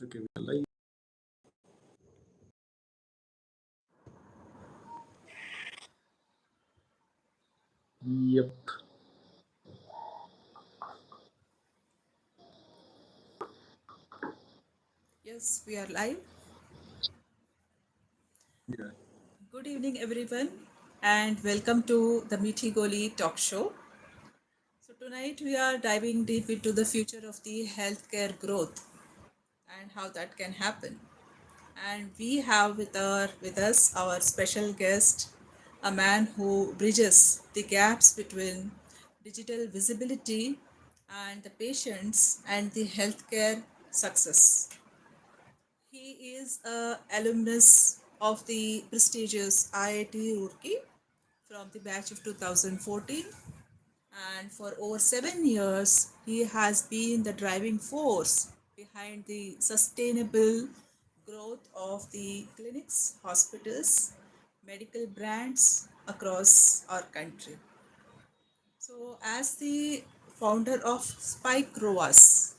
Okay, we are live. Yep. Yes, we are live. Yeah. Good evening, everyone, and welcome to the Meethi Goli talk show. So, tonight we are diving deep into the future of the healthcare growth and how that can happen. And we have with us our special guest, a man who bridges the gaps between digital visibility and the patients and the healthcare success. He is a alumnus of the prestigious IIT Roorkee from the batch of 2014, and for over 7 years he has been the driving force behind the sustainable growth of the clinics, hospitals, medical brands across our country. So, as the founder of spikeroas,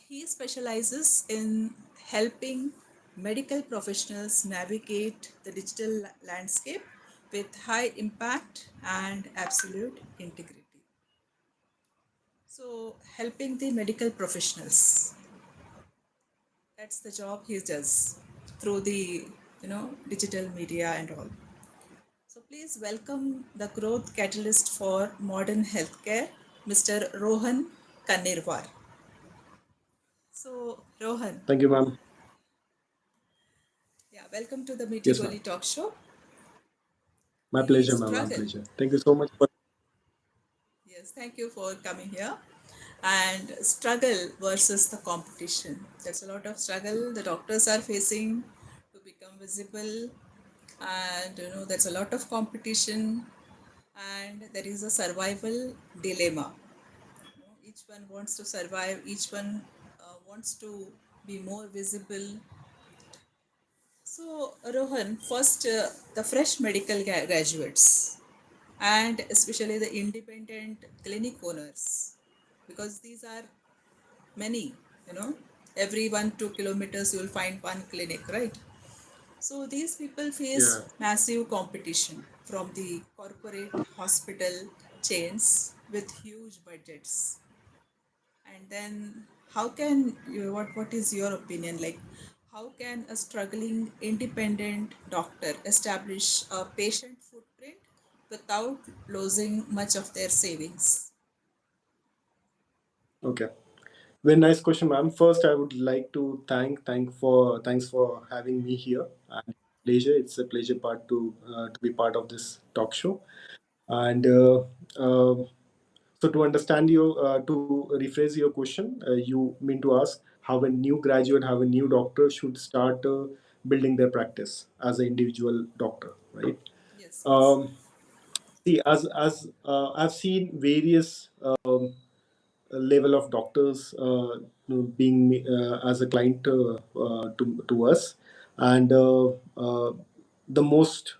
he specializes in helping medical professionals navigate the digital landscape with high impact and absolute integrity. So, helping the medical professionals, that's the job he does through the digital media and all. So, please welcome the growth catalyst for modern healthcare, Mr. Rohan Kannirwar. So, Rohan, Thank you, ma'am. yeah, welcome to the Meeting Yes, ma'am. Goli talk show. My The pleasure, ma'am. My struggle. pleasure. Thank you so much for. Yes, thank you for coming here. And struggle versus the competition. There's a lot of struggle the doctors are facing to become visible, and there's a lot of competition, and there is a survival dilemma. Each one wants to survive. Each one wants to be more visible. So, Rohan, first, the fresh medical graduates and especially the independent clinic owners, because these are many, you know, every 1 2 kilometers you will find one clinic, right? So, these people Yeah. face massive competition from the corporate hospital chains with huge budgets. And then how can you, what is your opinion, like how can a struggling independent doctor establish a patient footprint without losing much of their savings? Okay. Very nice question, ma'am. First, I would like to thanks for having me here. And pleasure. It's a pleasure part to be part of this talk show. And so to understand to rephrase your question, you mean to ask how a new graduate, how a new doctor should start building their practice as an individual doctor, right? Yes, yes. Um, See, as I've seen various level of doctors being as a client to us, and the most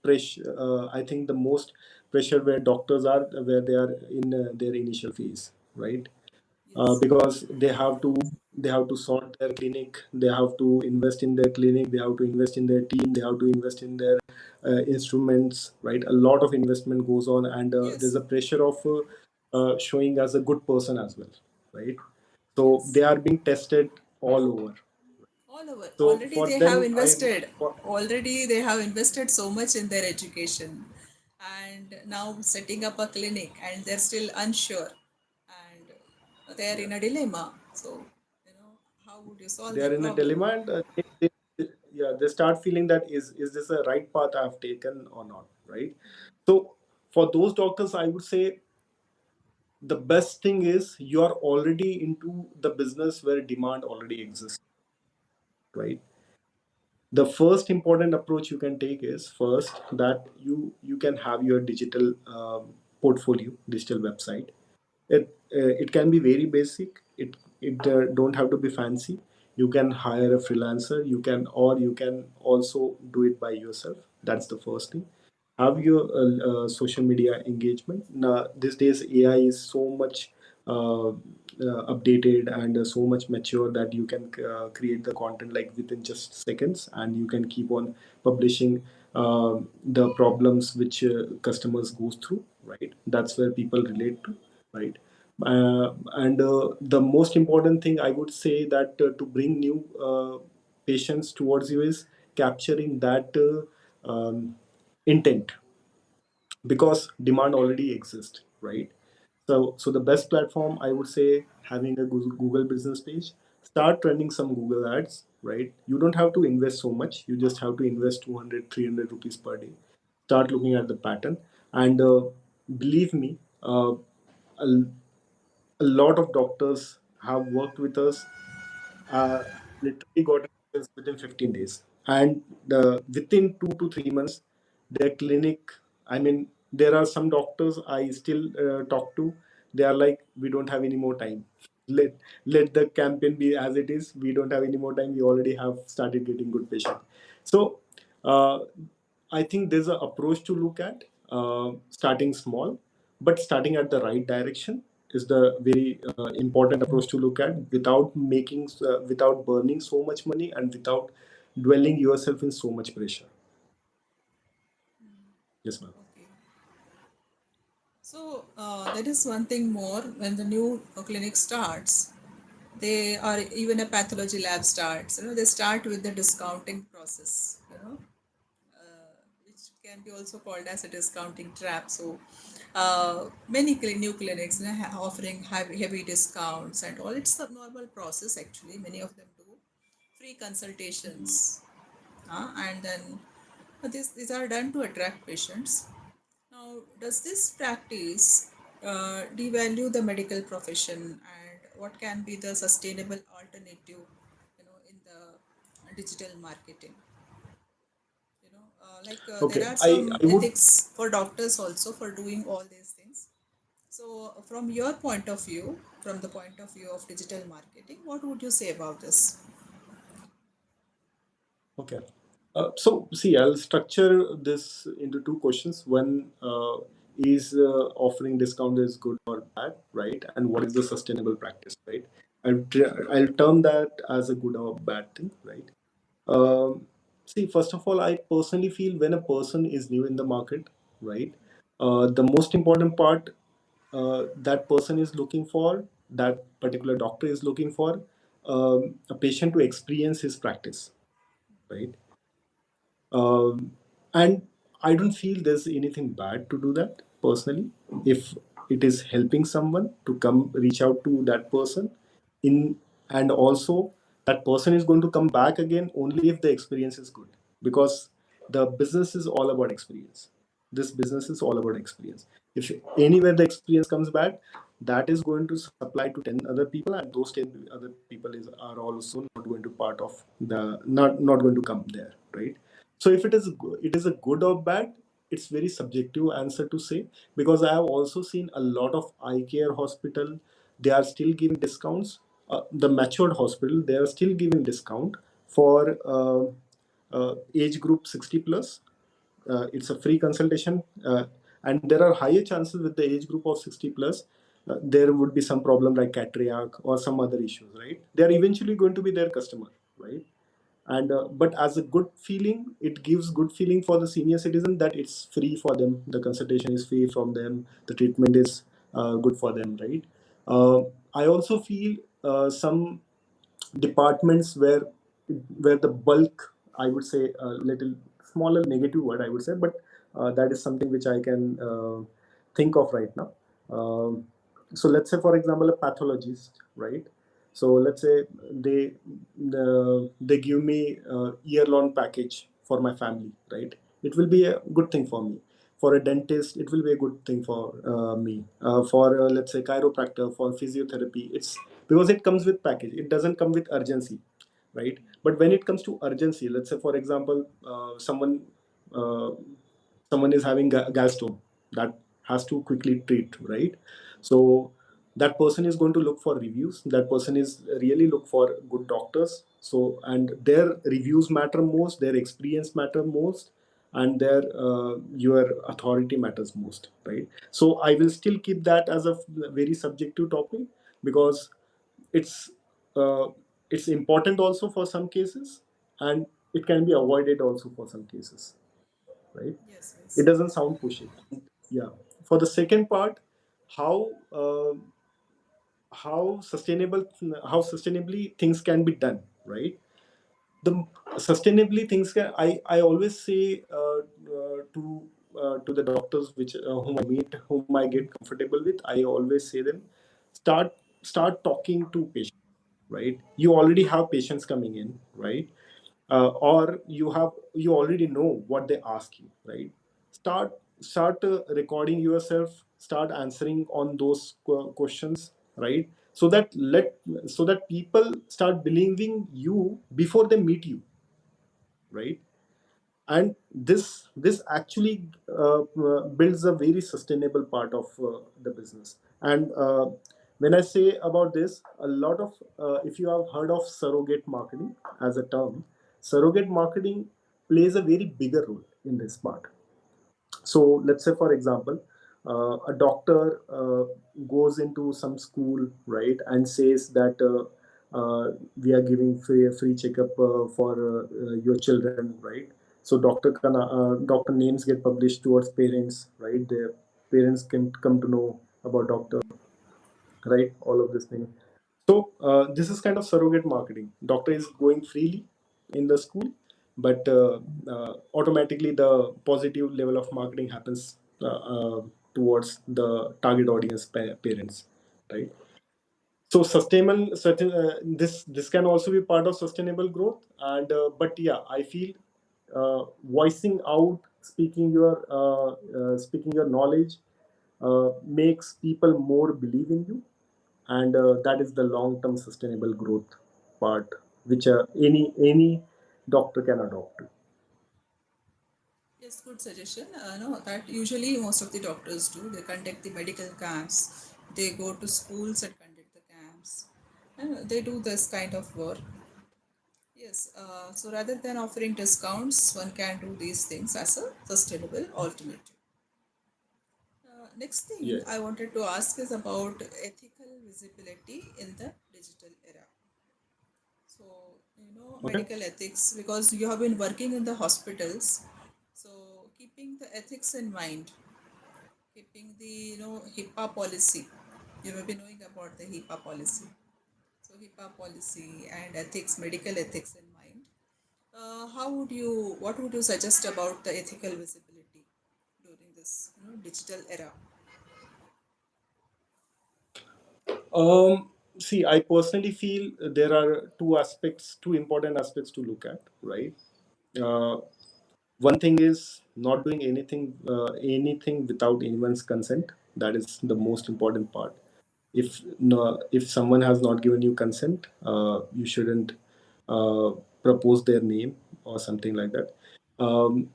pressure. I think the most pressure where doctors are where they are in their initial phase, right? Yes, Because they have to sort their clinic, they have to invest in their clinic, they have to invest in their team, they have to invest in their instruments, right? A lot of investment goes on, and there's yes, a pressure of showing as a good person as well, right? So yes. they are being tested all over. All over. So Already for they have them, invested. for, Already they have invested so much in their education. And now setting up a clinic and they're still unsure. And they're yeah, in a dilemma. So, how would you solve they are that in a problem? dilemma, and yeah, they start feeling that is this a right path I've taken or not, right? So for those doctors, I would say the best thing is you are already into the business where demand already exists, right? The first important approach you can take is first that you can have your digital portfolio, digital website. It can be very basic. It don't have to be fancy. You can hire a freelancer. You can also do it by yourself. That's the first thing. Have your social media engagement. Now these days AI is so much updated and so much mature that you can create the content like within just seconds, and you can keep on publishing the problems which customers goes through, right? That's where people relate to, right? And the most important thing I would say that to bring new patients towards you is capturing that intent, because demand already exists, right? So the best platform I would say, having a Google business page, start running some Google ads, right? You don't have to invest so much. You just have to invest 200, 300 rupees per day. Start looking at the pattern, and believe me, a, a lot of doctors have worked with us, uh, literally got results within 15 days. And within 2 to 3 months, their clinic, I mean, there are some doctors I still talk to. They are like, we don't have any more time. Let the campaign be as it is. We don't have any more time. We already have started getting good patient. So uh, I think there's an approach to look at, starting small, but starting at the right direction is the very important approach to look at, without without burning so much money and without dwelling yourself in so much pressure. Yes, ma'am. Okay. So that is one thing more when the new clinic starts. They or even a pathology lab starts. They start with the discounting process. Which can be also called as a discounting trap. So many new clinics offering heavy discounts and all. It's the normal process actually. Many of them do free consultations, and then these are done to attract patients. Now, does this practice devalue the medical profession, and what can be the sustainable alternative, in the digital marketing? There Okay, are I some would. ethics for doctors also for doing all these things. So, from your point of view, from the point of view of digital marketing, what would you say about this? Okay. So, see, I'll structure this into two questions. One is offering discount is good or bad, right? And what is the sustainable practice, right? I'll term that as a good or bad thing, right? See, first of all, I personally feel when a person is new in the market, right? The most important part that person is looking for, that particular doctor is looking for, a patient to experience his practice, right? And I don't feel there's anything bad to do that personally. If it is helping someone to come reach out to that person in, and also that person is going to come back again only if the experience is good, because the business is all about experience. This business is all about experience. If anywhere the experience comes bad, that is going to supply to 10 other people, and those 10 other people are also not going to part of the, not going to come there, right? So if it is a good or bad, it's very subjective answer to say, because I have also seen a lot of eye care hospital, they are still giving discounts. The matured hospital, they are still giving discount for age group 60 plus. It's a free consultation, and there are higher chances with the age group of 60 plus. There would be some problem like cataract or some other issues, right? They are eventually going to be their customer, right? And but as a good feeling, it gives good feeling for the senior citizen that it's free for them, the consultation is free from them, the treatment is good for them, right? uh, I also feel some departments where the bulk, I would say a little smaller negative word I would say, but that is something which I can think of right now. So let's say for example a pathologist, right? So let's say they give me a year long package for my family, right? It will be a good thing for me. For a dentist, it will be a good thing for me. For let's say chiropractor, for physiotherapy, it's because it comes with package, it doesn't come with urgency, right? But when it comes to urgency, let's say for example uh, someone is having gallstone that has to quickly treat, right? So that person is going to look for reviews, that person is really look for good doctors, so and their reviews matter most, their experience matter most, and their your authority matters most, right? So I will still keep that as a very subjective topic, because it's uh, it's important also for some cases, and it can be avoided also for some cases, right? Yes, It yes. doesn't sound pushy. Yeah. For the second part, how how sustainable, how sustainably things can be done, right? The sustainably things can, I always say to the doctors which whom I meet, whom I get comfortable with, I always say them, start talking to patients, right? You already have patients coming in, right? Or you already know what they ask you, right? Start recording yourself, start answering on those questions, right? So that let so that people start believing you before they meet you, right? And this actually builds a very sustainable part of the business. And when I say about this, a lot of if you have heard of surrogate marketing as a term, surrogate marketing plays a very bigger role in this part. So let's say, for example, a doctor goes into some school, right, and says that we are giving free checkup for your children, right? So doctor names get published towards parents, right? Their parents can come to know about doctor, right? All of this thing. So this is kind of surrogate marketing. Doctor is going freely in the school, but automatically the positive level of marketing happens towards the target audience, parents, right? So sustainable, this can also be part of sustainable growth. And but yeah, I feel voicing out, speaking your knowledge makes people more believe in you, and that is the long term sustainable growth part, which any doctor can adopt to. Yes, good suggestion. No, that usually most of the doctors do. They conduct the medical camps. They go to schools and conduct the camps. And they do this kind of work. Yes. So rather than offering discounts, one can do these things as a sustainable alternative. Next thing I Yes. wanted to ask is about ethical visibility in the digital era. So, Okay. medical ethics, because you have been working in the hospitals. So, keeping the ethics in mind, keeping the, HIPAA policy. You may be knowing about the HIPAA policy. So, HIPAA policy and ethics, medical ethics in mind. What would you suggest about the ethical visibility during this, digital era? Um, See, I personally feel there are two important aspects to look at, right? Uh, One thing is not doing anything without anyone's consent. That is the most important part. If no, if someone has not given you consent, you shouldn't uh, propose their name or something like that.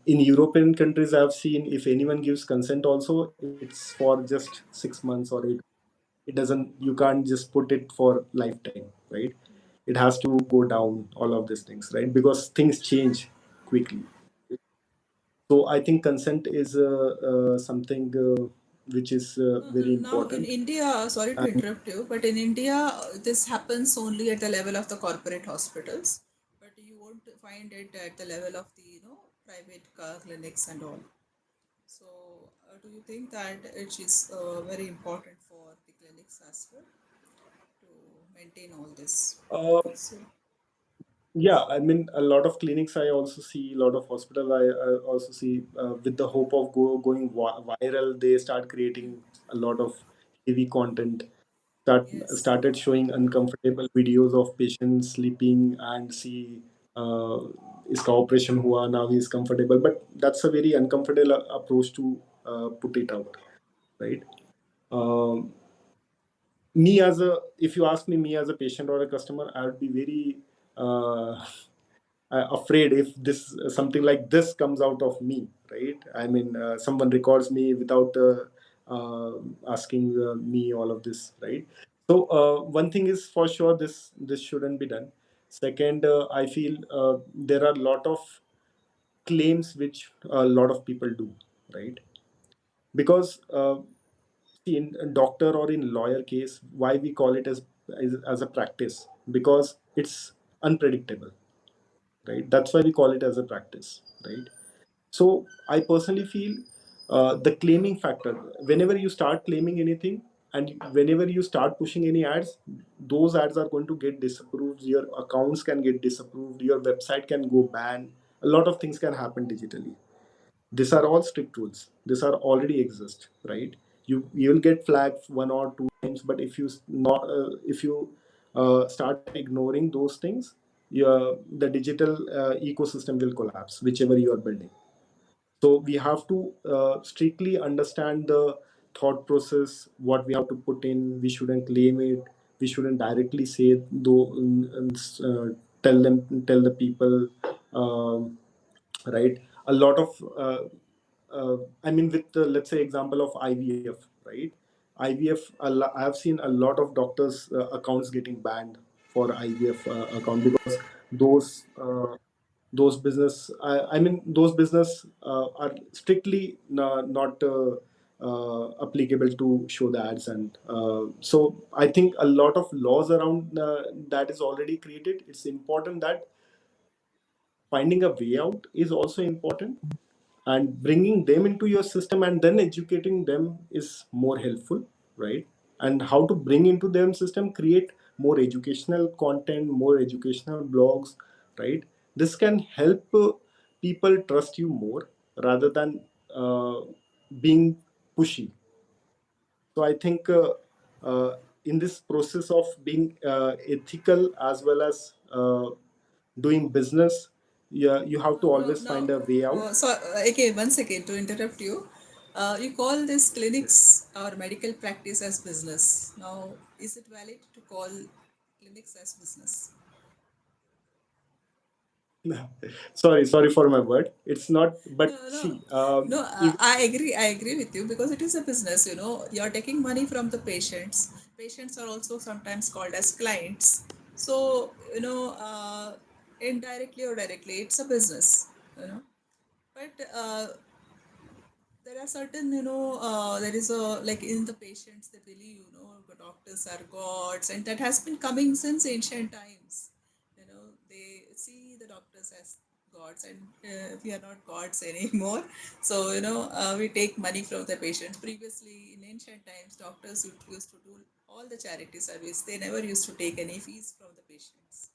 In European countries, I've seen if anyone gives consent, also it's for just 6 months or 8. It doesn't. You can't just put it for lifetime, right? It has to go down. All of these things, right? Because things change quickly. So I think consent is something which is very Now in important. India, sorry to And interrupt you, but in India, this happens only at the level of the corporate hospitals, but you won't find it at the level of the private clinics and all. So, do you think that it is very important for the clinics as well to maintain all this? uh, So, yeah, I mean, a lot of clinics I also see, a lot of hospital I also see, with the hope of going viral, they start creating a lot of heavy content. yes. Started showing uncomfortable videos of patients sleeping and see uh, इसका operation हुआ, now he is comfortable, but that's a very uncomfortable approach to put it out, right? Um, Me as a If you ask me as a patient or a customer, I would be very uh, afraid if this something like this comes out of me, right? I mean, someone records me without uh, asking me all of this, right? So one thing is for sure, this shouldn't be done. Second, I feel there are a lot of claims which a lot of people do, right? Because see in a doctor or in lawyer case, why we call it as a practice, because it's unpredictable, right? That's why we call it as a practice, right? So I personally feel the claiming factor, whenever you start claiming anything and whenever you start pushing any ads, those ads are going to get disapproved, your accounts can get disapproved, your website can go ban, a lot of things can happen digitally. These are all strict rules, these are already exist, right? You will get flagged one or two times, but if you start ignoring those things, the digital ecosystem will collapse, whichever you are building. So we have to strictly understand the thought process, what we have to put in. We shouldn't claim it, we shouldn't directly say it, though, tell the people, um, right? A lot of I mean, with the, let's say, example of IVF, right? IVF, I have seen a lot of doctors accounts getting banned for IVF account, because those I mean, those business are strictly not applicable to show the ads. And so I think a lot of laws around that is already created. It's important that finding a way out is also important, and bringing them into your system and then educating them is more helpful, right? And how to bring into them system, create more educational content, more educational blogs, right? This can help people trust you more rather than uh, being pushy. So I think in this process of being ethical as well as doing business, yeah, you have to No, always no. find a way out. So again, once again, to interrupt you, you call this clinics or medical practice as business. Now, is it valid to call clinics as business? Sorry for my word, it's not, No, but no, see, no. if, I agree. I agree with you because it is a business. You're taking money from the patients. Patients are also sometimes called as clients. So indirectly or directly, it's a business. But there are certain there is a, like, in the patients they believe the doctors are gods, and that has been coming since ancient times. They see the doctors as gods, and we are not gods anymore. So we take money from the patients. Previously, in ancient times, doctors used to do all the charity service. They never used to take any fees from the patients.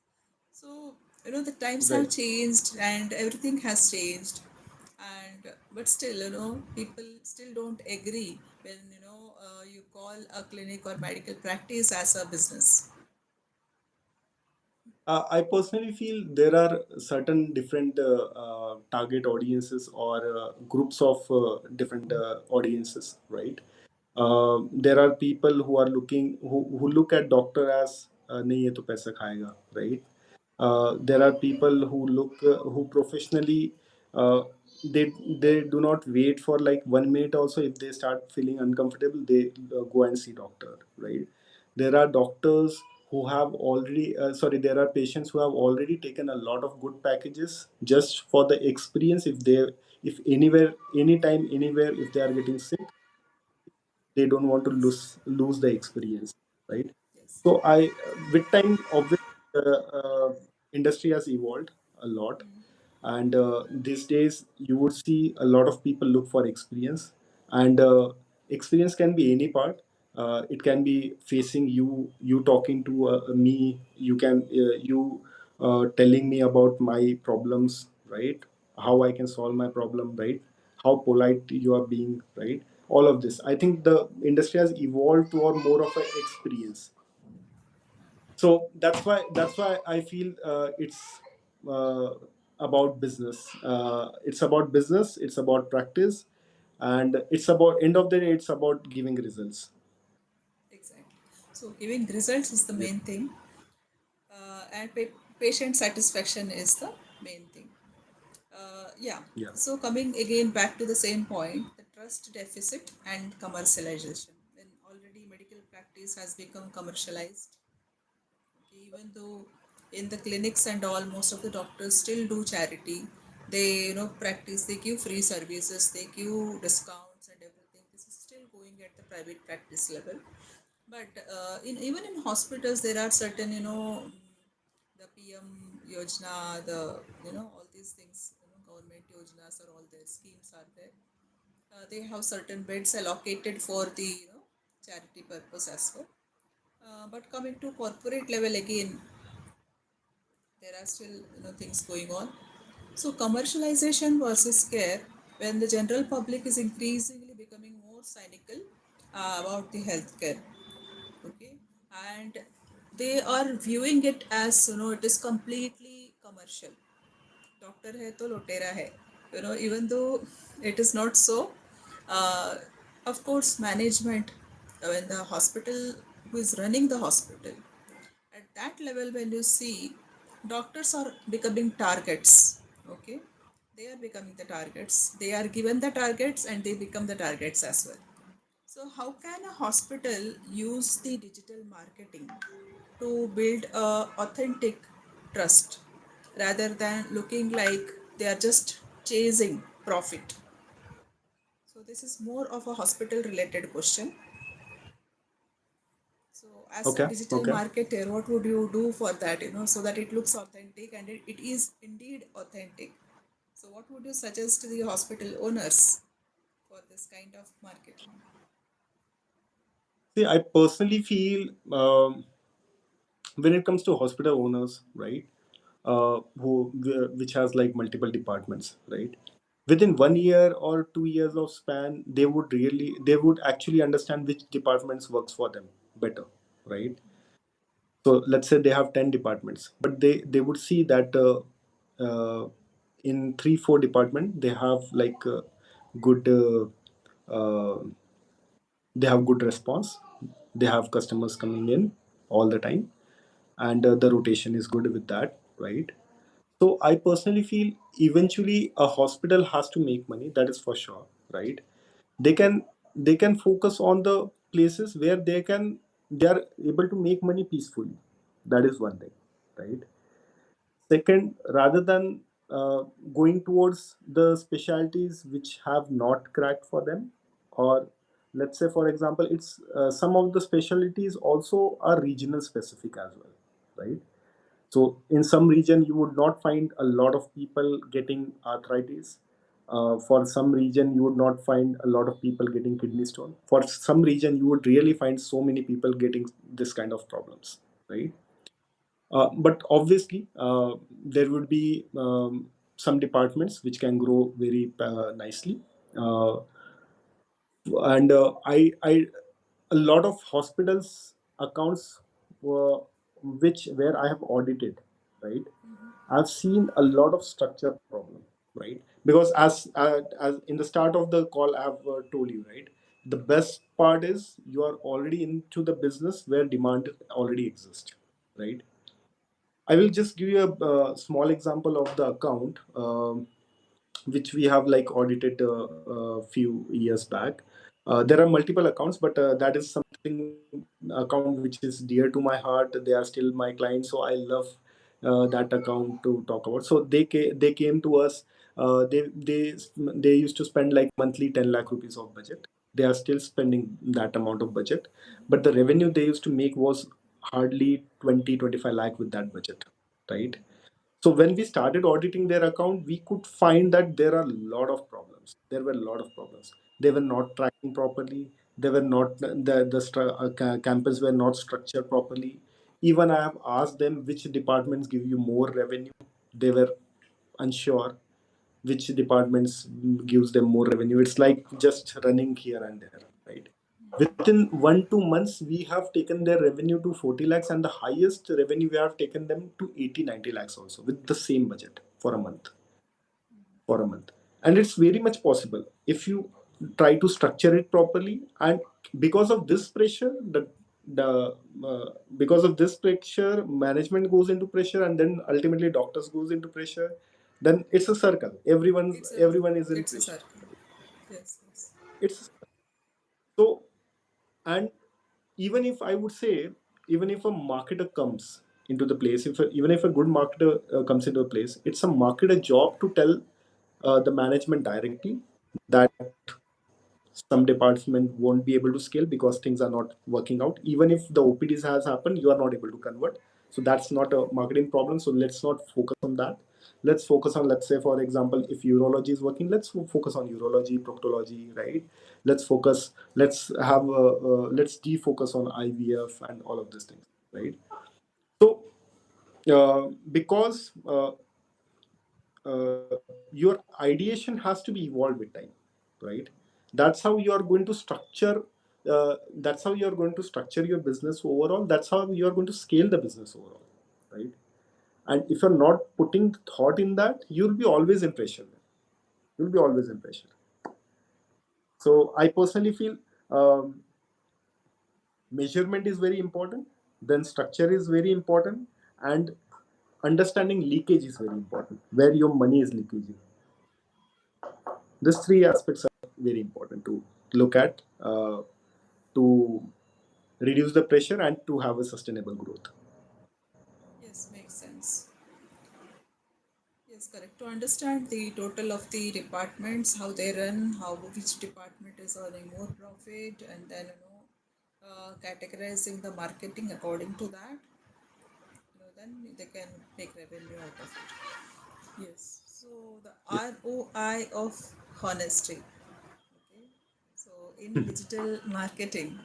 So the times have right. changed and everything has changed, and but still, people still don't agree when you call a clinic or medical practice as a business. I personally feel there are certain different target audiences or groups of different audiences, right? There are people who are who look at doctor as nahi ye to paisa khayega, right? There are people who who professionally, uh, they they do not wait for like 1 minute also. If they start feeling uncomfortable, they go and see doctor, right? There are doctors who have already sorry, there are patients who have already taken a lot of good packages just for the experience. If anywhere, anytime, anywhere, if they are getting sick, they don't want to Yes. lose the experience, right? Yes. So with time, obviously, industry has evolved a lot, and these days you would see a lot of people look for experience, and experience can be any part. It can be facing you talking to me. You can you telling me about my problems, right? How I can solve my problem, right? How polite you are being, right? All of this, I think the industry has evolved toward more of an experience. So that's why I feel it's uh, about business. It's about business, it's about practice, and it's about, end of the day, it's about giving results. Exactly. So giving results is the Yeah. main thing, and patient satisfaction is the main thing. Yeah. Yeah. So coming again back to the same point, the trust deficit and commercialization. When already medical practice has become commercialized, okay, even though in the clinics and all, most of the doctors still do charity. They practice. They give free services. They give discounts and everything. This is still going doing at the private practice level. But in even in hospitals, there are certain, the PM Yojana, the, all these things, government Yojanas or all their schemes are there. They have certain beds allocated for the, charity purpose as well. But coming to corporate level again, there are still, things going on. So commercialization versus care, when the general public is increasingly becoming more cynical about the healthcare, okay, and they are viewing it as, it is completely commercial. Doctor hai to lotera hai, even though it is not so. uh, of course management, when the hospital, who is running the hospital, at that level, when you see, doctors are becoming targets, okay, they are becoming the targets, they are given the targets and they become the targets as well. So how can a hospital use the digital marketing to build a authentic trust rather than looking like they are just chasing profit? So this is more of a hospital related question. So, as a Okay. digital Okay. marketer, what would you do for that, so that it looks authentic and it is indeed authentic? So, what would you suggest to the hospital owners for this kind of marketing? See, I personally feel when it comes to hospital owners, right, which has like multiple departments, right, within 1 year or 2 years of span, they would actually understand which departments works for them better, right? So let's say they have 10 departments, but they would see that in 3 4 department they have like good uh, they have good response, they have customers coming in all the time, and the rotation is good with that, right? So I personally feel eventually a hospital has to make money, that is for sure, right? They can focus on the places where they are able to make money peacefully. That is one thing, right? Second, rather than going towards the specialties which have not cracked for them, or let's say for example, it's some of the specialties also are regional specific as well, right? So in some region you would not find a lot of people getting arthritis. For some region you would not find a lot of people getting kidney stone. For some region you would really find so many people getting this kind of problems, right? But obviously, there would be some departments which can grow very nicely. Uh, and a lot of hospitals accounts where I have audited, right? I've seen a lot of structure problem, right? Because as in the start of the call, I've told you, right? The best part is you are already into the business where demand already exists, right? I will just give you a small example of the account, which we have like audited a few years back. There are multiple accounts, but that is something account which is dear to my heart. They are still my clients, so I love that account to talk about. So they came to us. They used to spend like monthly 10 lakh rupees of budget. They are still spending that amount of budget, but the revenue they used to make was hardly 20 25 lakh with that budget, right? So when we started auditing their account, we could find that there are a lot of problems. There were a lot of problems. They were not tracking properly. They were not campus were not structured properly. Even I have asked them which departments give you more revenue. They were unsure which departments gives them more revenue. It's like just running here and there, right? Within 1 2 months, we have taken their revenue to 40 lakhs, and the highest revenue we have taken them to 80 90 lakhs also with the same budget for a month. For a month, and it's very much possible if you try to structure it properly. And because of this pressure, the because of this pressure, management goes into pressure, and then ultimately doctors goes into pressure. Then it's a circle. It's a Everyone is in it's a pressure. circle. Yes, yes. It's so. And even if I would say, even if a marketer comes into the place, even if a good marketer comes into a place, it's a marketer job to tell the management directly that Some department won't be able to scale because things are not working out. Even if the OPDs has happened, you are not able to convert. So that's not a marketing problem. So let's not focus on that. Let's focus on, let's say, for example, if urology is working, let's focus on urology, proctology, right? Let's focus, let's defocus on IVF and all of these things, right? So because your ideation has to be evolved with time, right? That's how you are going to structure. That's how you are going to structure your business overall. That's how you are going to scale the business overall, right? And if you're not putting thought in that, you'll be always in pressure. You'll be always in pressure. So I personally feel measurement is very important. Then structure is very important, and understanding leakage is very important. Where your money is leaking. These three aspects are very important to look at to reduce the pressure and to have a sustainable growth. Yes, makes sense. Yes, correct. To understand the total of the departments, how they run, how which department is earning more profit, and then categorizing the marketing according to that, then they can make revenue out of it. Yes. So the Yeah. ROI of honesty. Okay. So in digital marketing,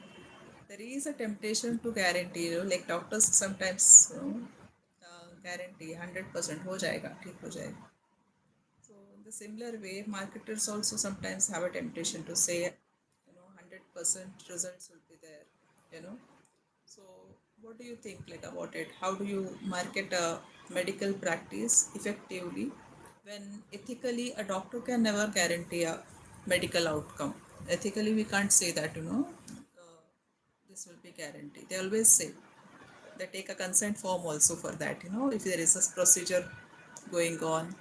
there is a temptation to guarantee, like doctors sometimes guarantee 100% हो जाएगा ठीक हो जाएगा. So in the similar way, marketers also sometimes have a temptation to say, 100% results will be there, you know. So what do you think like about it? How do you market a medical practice effectively when ethically a doctor can never guarantee a medical outcome? Ethically, we can't say that, this will be guaranteed. They always say they take a consent form also for that, if there is a procedure going on.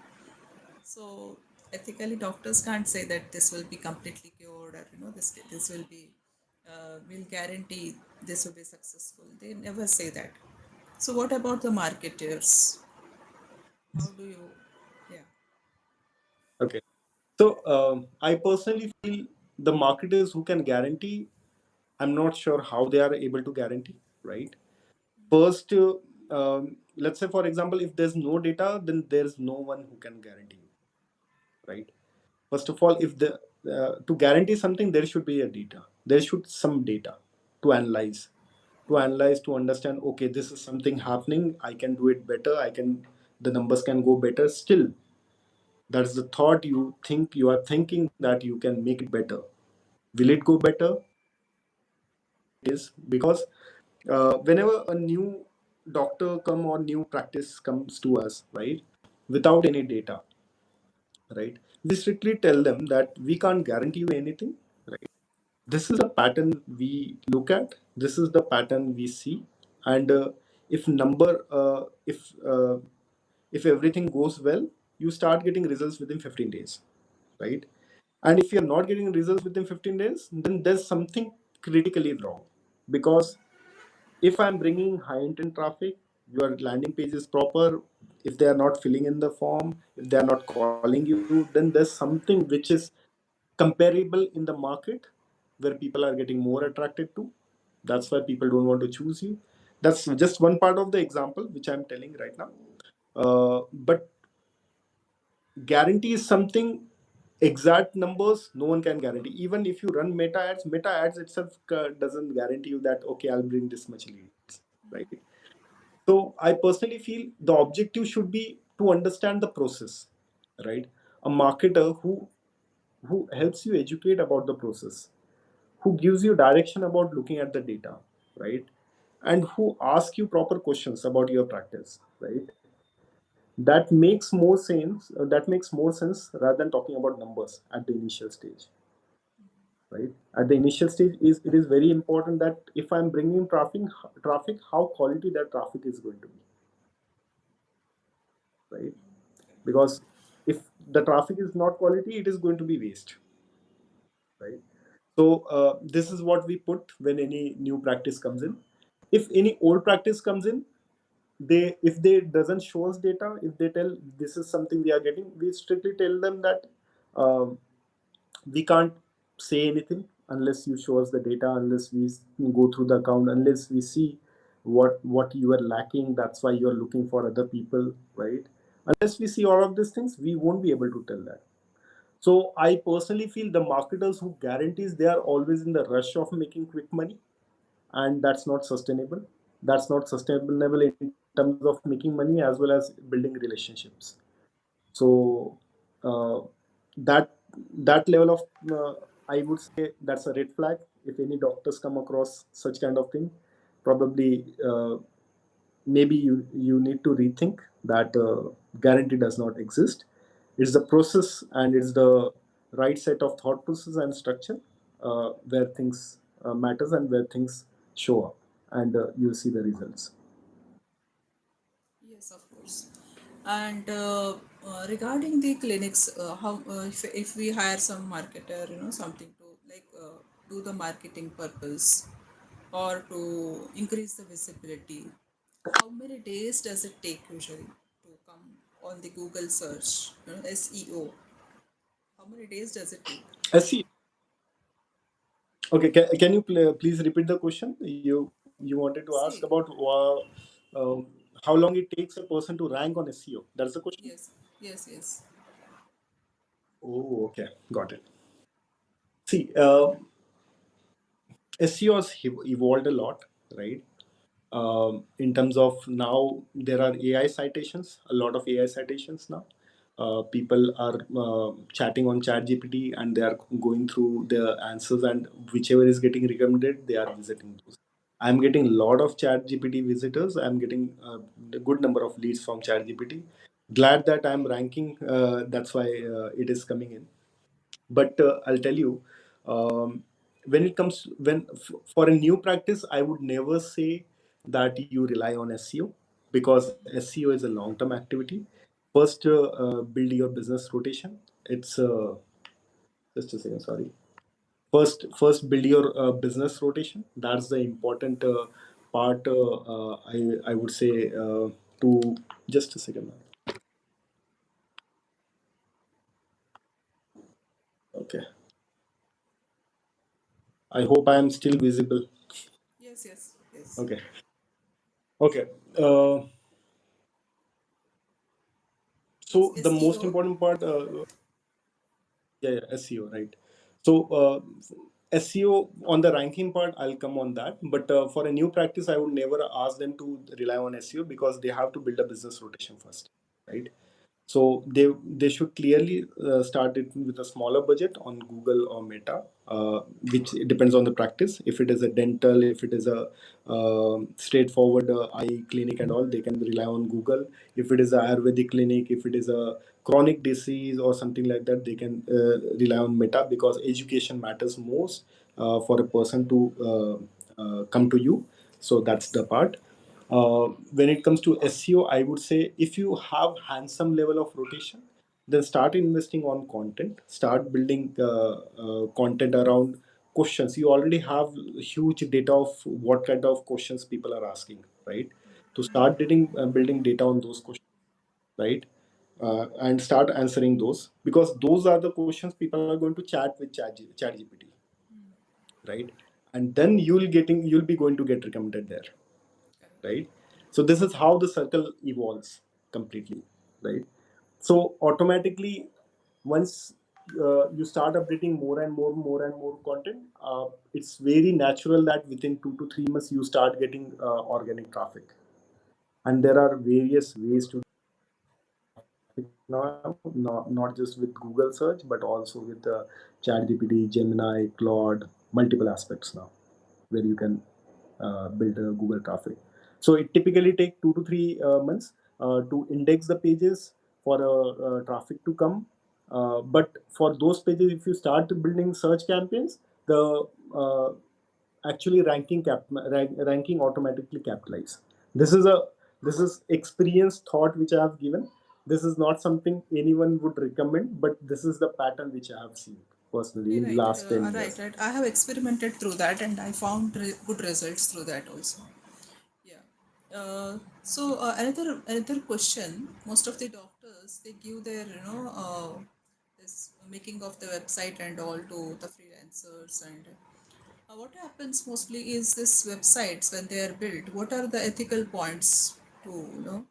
So ethically, doctors can't say that this will be completely cured, or this will be will guarantee this will be successful. They never say that. So what about the marketers? How do you? Yeah. Okay. So I personally feel the marketers who can guarantee, I'm not sure how they are able to guarantee, right? First, let's say, for example, if there's no data, then there's no one who can guarantee you, right? First of all, if the to guarantee something, there should be a data. There should some data to analyze, to understand. Okay, this is something happening. I can do it better. I can. The numbers can go better. Still, that's the thought you think you are thinking that you can make it better. Will it go better? Is because whenever a new doctor come or new practice comes to us, right, without any data, right, we strictly tell them that we can't guarantee you anything, right? This is a pattern we look at. This is the pattern we see, and if number if everything goes well, you start getting results within 15 days, right? And if you're not getting results within 15 days, then there's something critically wrong. Because if I'm bringing high intent traffic, your landing page is proper. If they are not filling in the form, if they are not calling you, then there's something which is comparable in the market where people are getting more attracted to. That's why people don't want to choose you. That's just one part of the example which I'm telling right now. But guarantee is something, exact numbers no one can guarantee. Even if you run meta ads itself doesn't guarantee you that okay, I'll bring this much leads, right? So I personally feel the objective should be to understand the process, right? A marketer who helps you educate about the process, who gives you direction about looking at the data, right? And who asks you proper questions about your practice, right? That makes more sense rather than talking about numbers at the initial stage, right? At the initial stage, is it is very important that if I'm bringing traffic, how quality that traffic is going to be, right? Because if the traffic is not quality, it is going to be waste, right? So this is what we put when any new practice comes in. If any old practice comes in, if they doesn't show us data, if they tell this is something we are getting, we strictly tell them that um, we can't. say anything unless you show us the data, unless we go through the account, unless we see what you are lacking. That's why you are looking for other people, right? Unless we see all of these things, we won't be able to tell that. So I personally feel the marketers who guarantees they are always in the rush of making quick money, and that's not sustainable. That's not sustainable in terms of making money as well as building relationships. So uh, that that level of I would say that's a red flag. If any doctors come across such kind of thing, probably maybe you need to rethink that. Guarantee does not exist. It's the process, and it's the right set of thought process and structure where things matters and where things show up, and you'll see the results. Yes, of course. And regarding the clinics, how if we hire some marketer, something to do the marketing purpose or to increase the visibility, how many days does it take usually to come on the Google search, SEO? How many days does it take? I see. Okay, can you please repeat the question? You wanted to ask about See, how long it takes a person to rank on SEO. That's the question. yes, yes, yes. Oh, okay, got it. See, SEO has evolved a lot, right? In terms of now, there are AI citations, a lot of AI citations now. People are chatting on ChatGPT and they are going through the answers, and whichever is getting recommended, they are visiting those. I'm getting a lot of ChatGPT visitors. I'm getting a good number of leads from ChatGPT. Glad that I'm ranking. That's why it is coming in. But I'll tell you, when it comes for a new practice, I would never say that you rely on SEO, because SEO is a long term activity. First build your business rotation. It's just a second, sorry. First build your business rotation. That's the important part. I would say to just a second. Okay, I hope I am still visible. Yes, yes, yes. Okay. Okay. uh, Yes, so the most SEO. important part, yeah, yeah, SEO, right? So SEO on the ranking part, I'll come on that. But for a new practice, I would never ask them to rely on SEO, because they have to build a business rotation first, right? So they should clearly start it with a smaller budget on Google or Meta, which depends on the practice. If it is a dental, if it is a straightforward eye clinic and all, they can rely on Google. If it is a Ayurvedic clinic, if it is a chronic disease or something like that, they can rely on Meta, because education matters most for a person to come to you. So that's Yes. the part. When it comes to SEO, I would say if you have handsome level of rotation, then start investing on content. Start building content around questions. You already have huge data of what kind of questions people are asking, right? To start building data on those questions, right? And start answering those, because those are the questions people are going to chat with ChatGPT, right? And then you'll be going to get recommended there, Correct. right? So this is how the circle evolves completely, right? So automatically, once you start updating more and more content, it's very natural that within 2 to 3 months you start getting organic traffic. And there are various ways to now, not just with Google search, but also with ChatGPT, Gemini, Claude, multiple aspects now, where you can build Google traffic. So it typically take 2 to 3 months to index the pages for traffic to come. But for those pages, if you start building search campaigns, the uh, actually ranking automatically capitalize. This is a this is experience thought which I have given. This is not something anyone would recommend, but this is the pattern which I have seen personally in Right, last 10 right, years. right. I have experimented through that and I found good results through that also. Yeah. Another question. Most of the doctors they give their this making of the website and all to the freelancers. And what happens mostly is this websites when they are built, what are the ethical points to,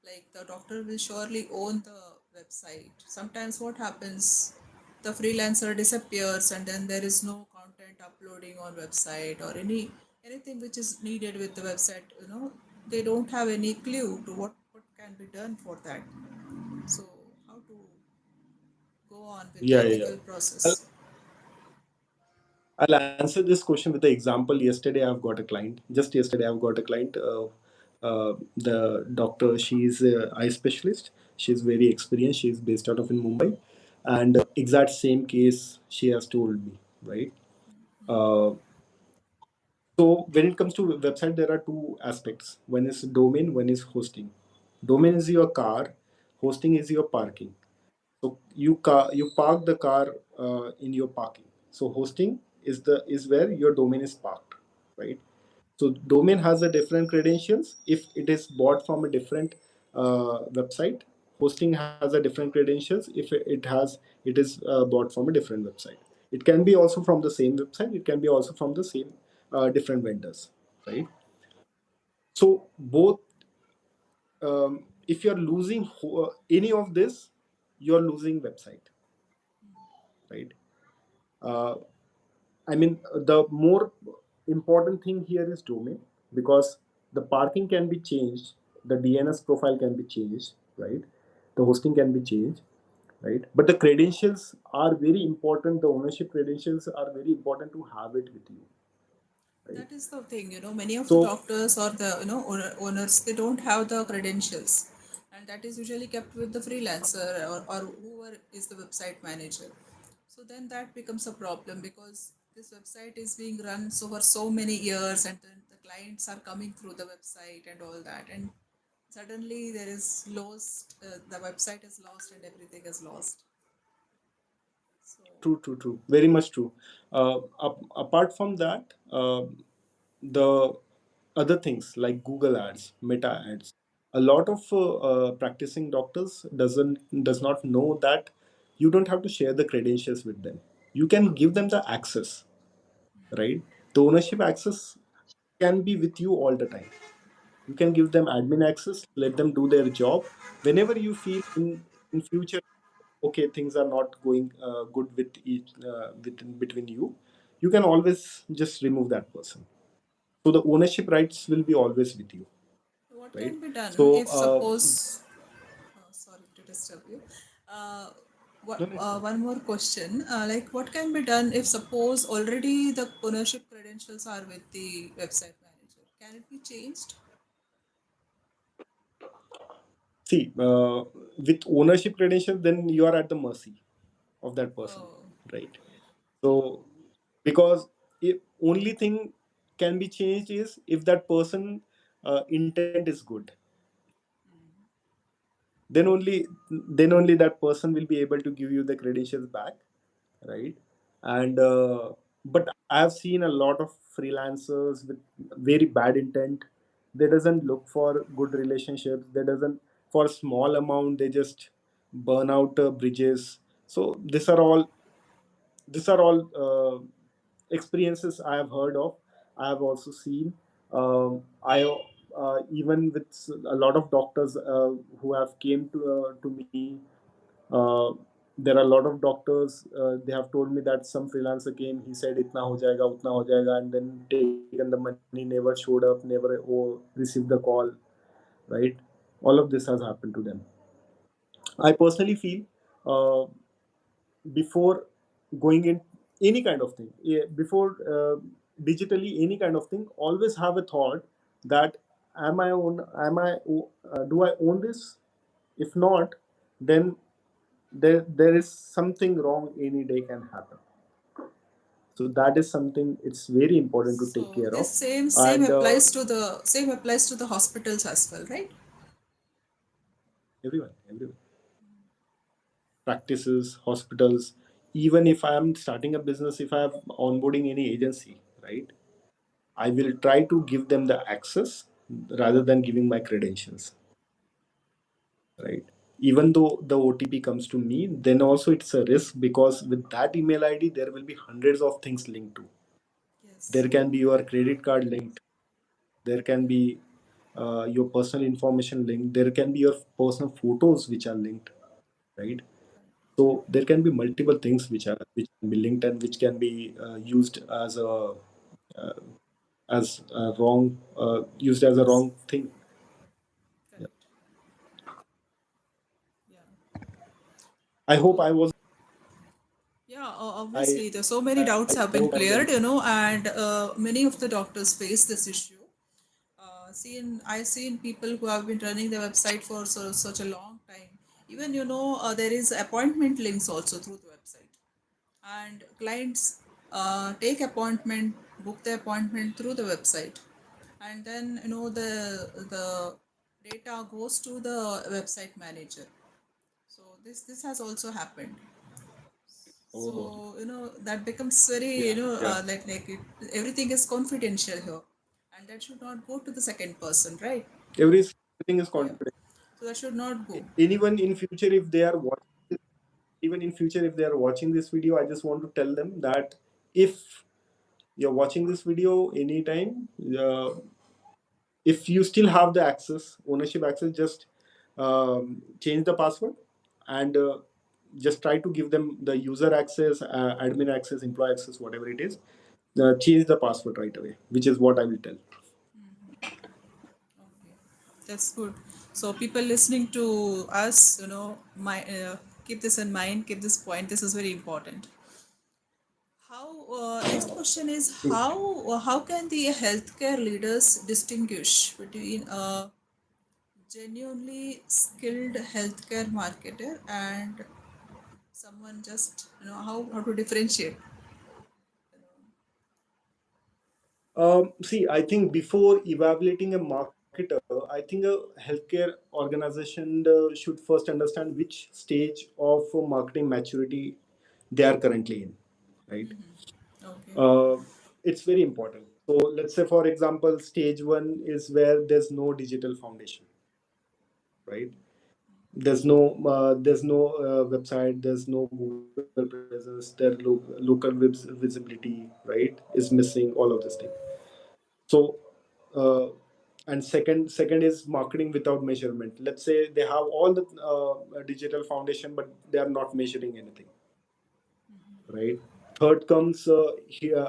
like the doctor will surely own the website. Sometimes what happens, the freelancer disappears and then there is no content uploading on website or anything which is needed with the website, they don't have any clue to what can be done for that. So how to go on with the Yeah, yeah, ethical yeah. process? I'll answer this question with the example. Yesterday, I've got a client. Just yesterday, I've got a client. The doctor, she's a eye specialist. She's very experienced. She's based out of in Mumbai, and exact same case she has told me. Right. Uh, so when it comes to website, there are two aspects. One is domain. One is hosting. Domain is your car. Hosting is your parking. So you park the car in your parking. So hosting is where your domain is parked, right? So domain has a different credentials. If it is bought from a different website, hosting has a different credentials. If it is bought from a different website. It can be also from the same website. It can be also from the same different vendors, right? So both, if you're losing any of this, you're losing website, right? Uh, I mean, the more important thing here is domain, because the parking can be changed, the DNS profile can be changed, right? The hosting can be changed, right? But the credentials are very important. The ownership credentials are very important to have it with you, right? That is the thing, many of the So doctors or the owners, they don't have the credentials, and that is usually kept with the freelancer or whoever is the website manager. So then that becomes a problem because this website is being run so for so many years, and then the clients are coming through the website and all that, and suddenly there is lost, the website is lost and everything is lost. So true, true, true. Very much true. Apart from that, the other things like Google Ads, Meta Ads, a lot of practicing doctors does not know that you don't have to share the credentials with them. You can give them the access, right? The ownership access can be with you all the time. You can give them admin access, let them do their job. Whenever you feel in future, okay, things are not going good with each between you, you can always just remove that person. So the ownership rights will be always with you, what right? can be done So if suppose, sorry to disturb you. no, no, it's fine. One more question. Like, what can be done if suppose already the ownership credentials are with the website manager? Can it be changed? See, with ownership credentials, then you are at the mercy of that person, Oh, right? So because if only thing can be changed is if that person intent is good, then only that person will be able to give you the credentials back, right? And but I have seen a lot of freelancers with very bad intent. They doesn't look for good relationships. They doesn't, for small amount they just burn out bridges. So these are all experiences I have heard of. I have also seen. I Even with a lot of doctors who have came to me. Uh, there are a lot of doctors. They have told me that some freelancer came. He said, "Itna ho jayega, utna ho jayega," and then taken the money, never showed up, never received the call. Right? All of this has happened to them. I personally feel, uh, before going in any kind of thing, before digitally any kind of thing, always have a thought that do I own this? If not, then there is something wrong any day can happen. So that is something it's very important to take so care this of. same And applies to the hospitals as well, right? everyone, practices, hospitals, even if I am starting a business, if I am onboarding any agency, right, I will try to give them the access rather than giving my credentials, right? even though the OTP comes to me, then also it's a risk, because with that email ID there will be hundreds of things linked to. Yes. There can be your credit card linked, there can be your personal information linked, there can be your personal photos which are linked, right? Correct. So there can be multiple things which can be linked, and which can be used as a uh, wrong, used as a Yes. wrong thing. Yeah. Correct. Yeah. I hope So I was yeah, I obviously, there's so many doubts I have been hope I was cleared, and many of the doctors face this issue. I've seen people who have been running the website for such a long time. Even there is appointment links also through the website, and clients take appointment, book the appointment through the website, and then the data goes to the website manager. So this has also happened. oh So that becomes very yeah, yeah. everything is confidential here, and that should not go to the second person, right? Everything is Yeah. confident. So that should not go. Anyone in future, if they are watching, even in future if they are watching this video, I just want to tell them that if you're watching this video anytime, if you still have the access, ownership access, just change the password, and just try to give them the user access, admin access, employee access, whatever it is. Change the password right away, which is what I will tell. Okay, that's good. So people listening to us, my keep this in mind. Keep this point. This is very important. How next question is how can the healthcare leaders distinguish between a genuinely skilled healthcare marketer and someone just how to differentiate. See, I think before evaluating a marketer, I think a healthcare organization should first understand which stage of marketing maturity they are currently in, right? Okay. Uh, it's very important. So let's say, for example, stage one is where there's no digital foundation, right? There's no website, there's no Google presence, their local visibility, right, is missing, all of this thing. So uh, and second is marketing without measurement. Let's say they have all the digital foundation, but they are not measuring anything, right? Third comes here,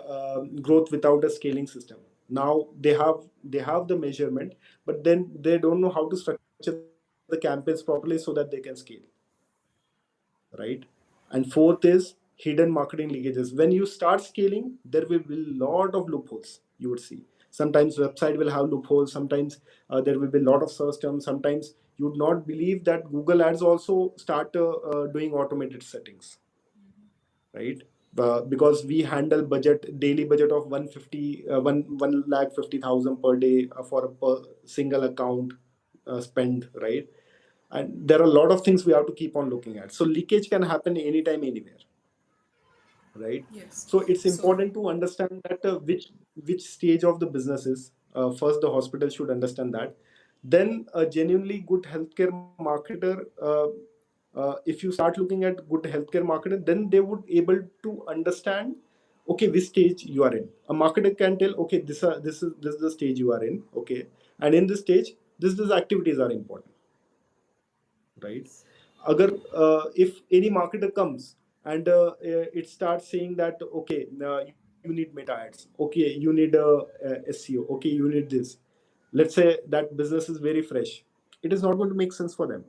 growth without a scaling system. Now they have the measurement, but then they don't know how to structure the campaigns properly so that they can scale, right? And fourth is hidden marketing leakages. When you start scaling, there will be a lot of loopholes you would see. Sometimes website will have loopholes, sometimes there will be a lot of search terms, sometimes you would not believe that Google ads also start doing automated settings, right? Because we handle budget, daily budget of 150 1 lakh 50,000 per day for a single account spend, right? And there are a lot of things we have to keep on looking at. So leakage can happen anytime, anywhere, right? Yes. So it's So important to understand that which stage of the business is. First, the hospital should understand that. Then a genuinely good healthcare marketer, if you start looking at good healthcare marketer, then they would able to understand, okay, which stage you are in. A marketer can tell, okay, this is the stage you are in, okay, and in this stage, this activities are important, right? yes. Agar if any marketer comes and it starts saying that, okay, you need meta ads, okay, you need SEO, okay, you need this. Let's say that business is very fresh, it is not going to make sense for them.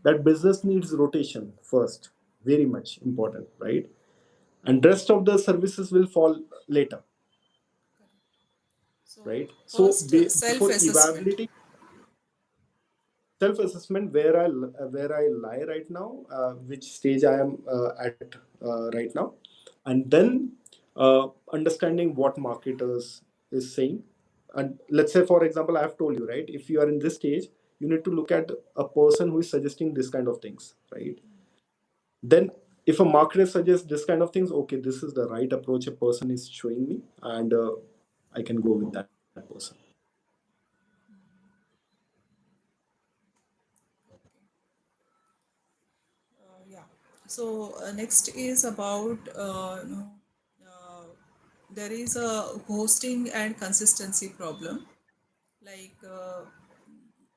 That business needs rotation first, very much important, right? And rest of the services will fall later, Correct. So right? So first, before self-assessment. evaluating, self assessment, where I lie right now, which stage I am at right now, and then understanding what marketers is saying. And let's say, for example, I have told you, right, if you are in this stage, you need to look at a person who is suggesting this kind of things, right? Then if a marketer suggests this kind of things, okay, this is the right approach a person is showing me, and I can go with that person. Okay. So next is about uh, there is a hosting and consistency problem. Like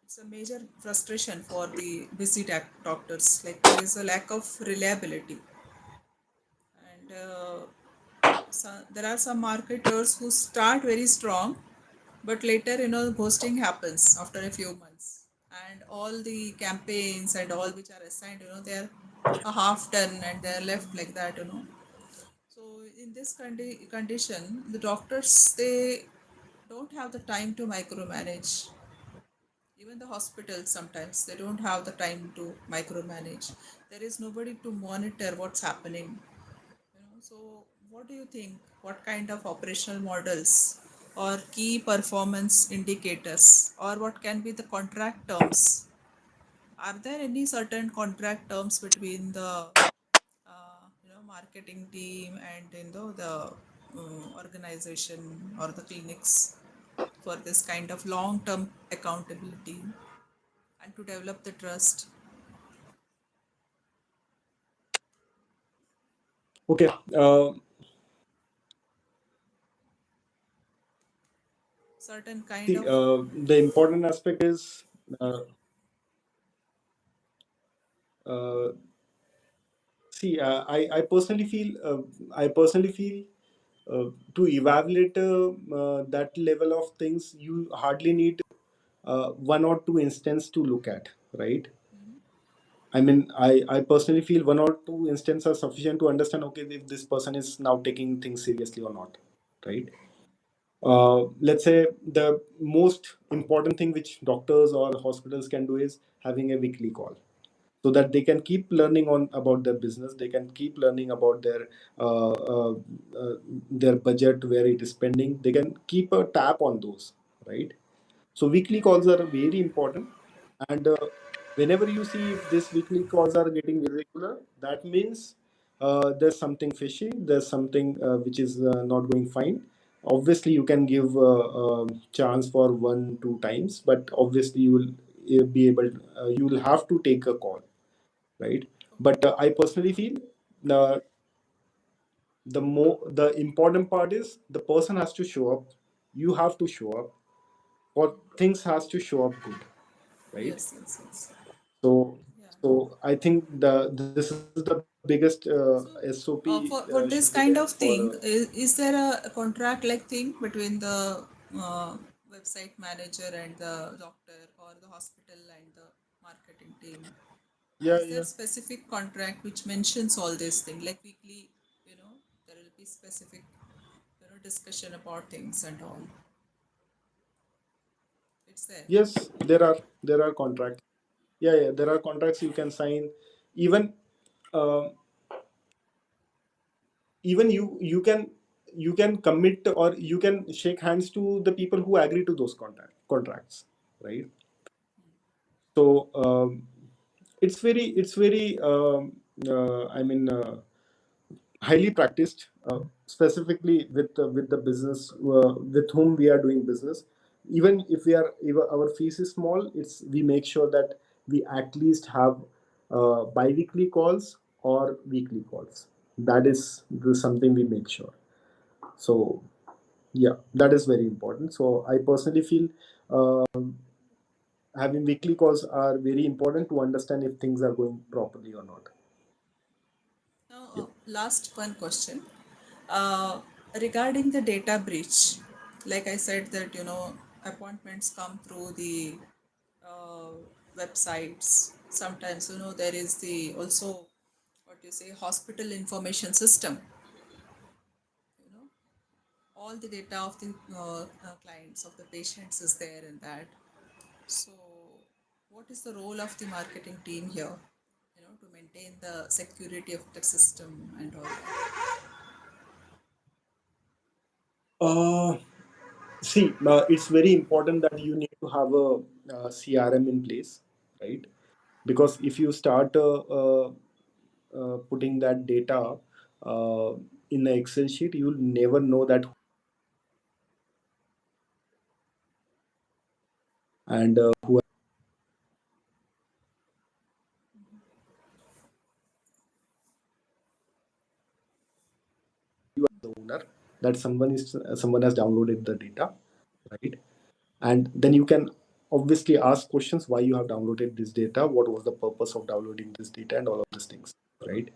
it's a major frustration for the busy doctors. Like there is a lack of reliability, and so there are some marketers who start very strong, but later ghosting happens after a few months, and all the campaigns and all which are assigned, they're half done and they're left like that. So in this condition, the doctors, they don't have the time to micromanage. Even the hospitals, sometimes they don't have the time to micromanage. There is nobody to monitor what's happening. So what do you think, what kind of operational models or key performance indicators, or what can be the contract terms? Are there any certain contract terms between the marketing team and the organization or the clinics for this kind of long term accountability and to develop the trust? Okay. Certain kind See, of. the important aspect is, uh, uh, see, I personally feel to evaluate that level of things, you hardly need one or two instances to look at, right? Mhm. I mean, I personally feel one or two instances are sufficient to understand, okay, if this person is now taking things seriously or not, right? Let's say the most important thing which doctors or hospitals can do is having a weekly call, so that they can keep learning on about their business, they can keep learning about their budget, where it is spending, they can keep a tap on those, right? So weekly calls are very important, and whenever you see if these weekly calls are getting irregular, that means there's something fishy, there's something which is not going fine. Obviously you can give chance for 1 2 times, but obviously you will be able, you will have to take a call, right? Okay. But I personally feel the important part is the person has to show up, you have to show up, or things has to show up good, right? Yes, yes, yes. So Yeah. I think this is the biggest So, SOP for should be this there kind for of thing, is there a contract like thing between the uh, website manager and the doctor, or the hospital and the marketing team? yeah, Is there yeah. specific contract which mentions all these things, like weekly, there will be specific, discussion about things and all? It's there. Yes, there are contracts. Yeah, yeah, there are contracts you can sign. Even uh, even you can commit, or you can shake hands to the people who agree to those contracts, right? So it's very I mean, highly practiced, specifically with the business with whom we are doing business. Even if our fees is small, it's we make sure that we at least have bi-weekly calls or weekly calls. That is something we make sure. So yeah, that is very important. So I personally feel having weekly calls are very important to understand if things are going properly or not. Now, Yeah. last one question. Uh, Regarding the data breach, like I said that, appointments come through the uh, websites. Sometimes, there is the also, what you say, hospital information system, you know, all the data of the clients, of the patients is there in that. So, what is the role of the marketing team here, to maintain the security of the system and all that? uh, See, it's very important that you need to have a, CRM in place, right? Because if you start putting that data uh, in the Excel sheet, you'll never know that. And owner that someone has downloaded the data, right? And then you can obviously ask questions why you have downloaded this data, what was the purpose of downloading this data, and all of these things, right?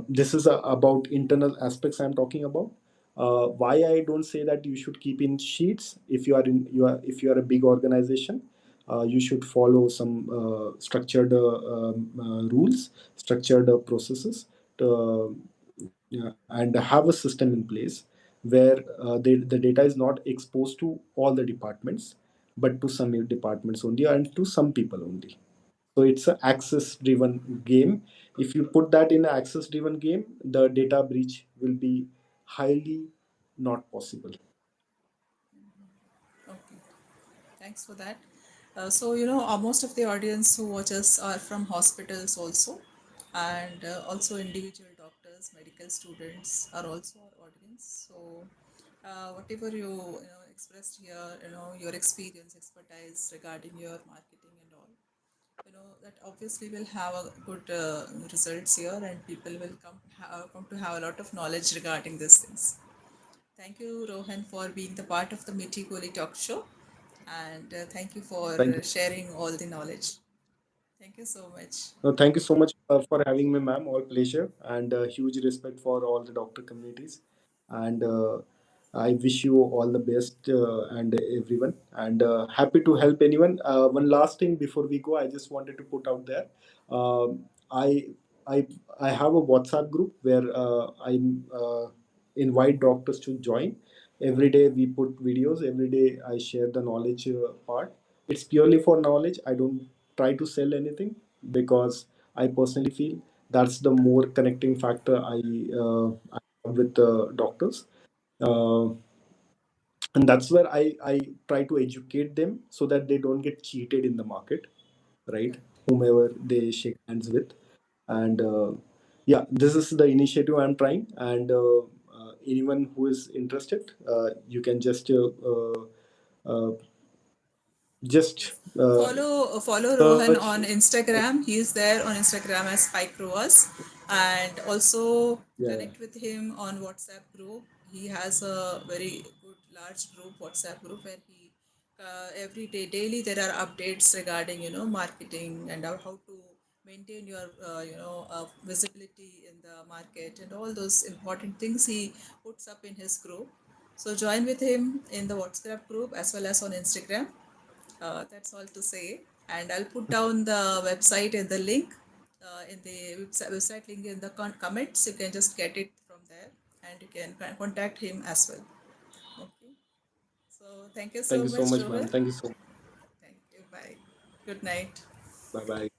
This is about internal aspects I'm talking about. Why I don't say that you should keep in sheets. If you are in you are if you are a big organization, you should follow some structured rules, structured processes, to, and have a system in place where the data is not exposed to all the departments, but to some departments only and to some people only. So it's an access driven game. If you put that in an access driven game, the data breach will be highly not possible. Okay, thanks for that. Most of the audience who watch us are from hospitals also, and also individual doctors, medical students are also our audience. So, whatever you expressed here, your experience, expertise regarding your marketing and all, that obviously will have a good results here, and people will come to have a lot of knowledge regarding these things. Thank you, Rohan, for being the part of the Meeting Goli talk show. And thank you for Thank you. sharing all the knowledge. Thank you so much. No, thank you so much for having me, ma'am. All pleasure and huge respect for all the doctor communities. And I wish you all the best and everyone. And happy to help anyone. One last thing before we go, I just wanted to put out there. Um I I I have a WhatsApp group where I invite doctors to join. Every day we put videos. Every day I share the knowledge part. It's purely for knowledge. I don't try to sell anything because I personally feel that's the more connecting factor I have with the doctors. Uh, and that's where I try to educate them so that they don't get cheated in the market, right? Correct. Whomever they shake hands with. And yeah, this is the initiative I'm trying. And anyone who is interested, you can uh, just Yes. Follow Rohan search. on Instagram. He is there on Instagram as spikeroas, and also Yeah, connect with him on WhatsApp group. He has a very good large group WhatsApp group where he every day daily there are updates regarding marketing and how to maintain your visibility in the market and all those important things he puts up in his group. So join with him in the WhatsApp group as well as on Instagram. That's all to say. And I'll put down the website and the link in the website link in the comments. You can just get it from there and you can contact him as well. Okay. So thank you thank so you so much, much, ma'am. Rohan. Thank you so much. Thank you. Bye. Good night. Bye bye.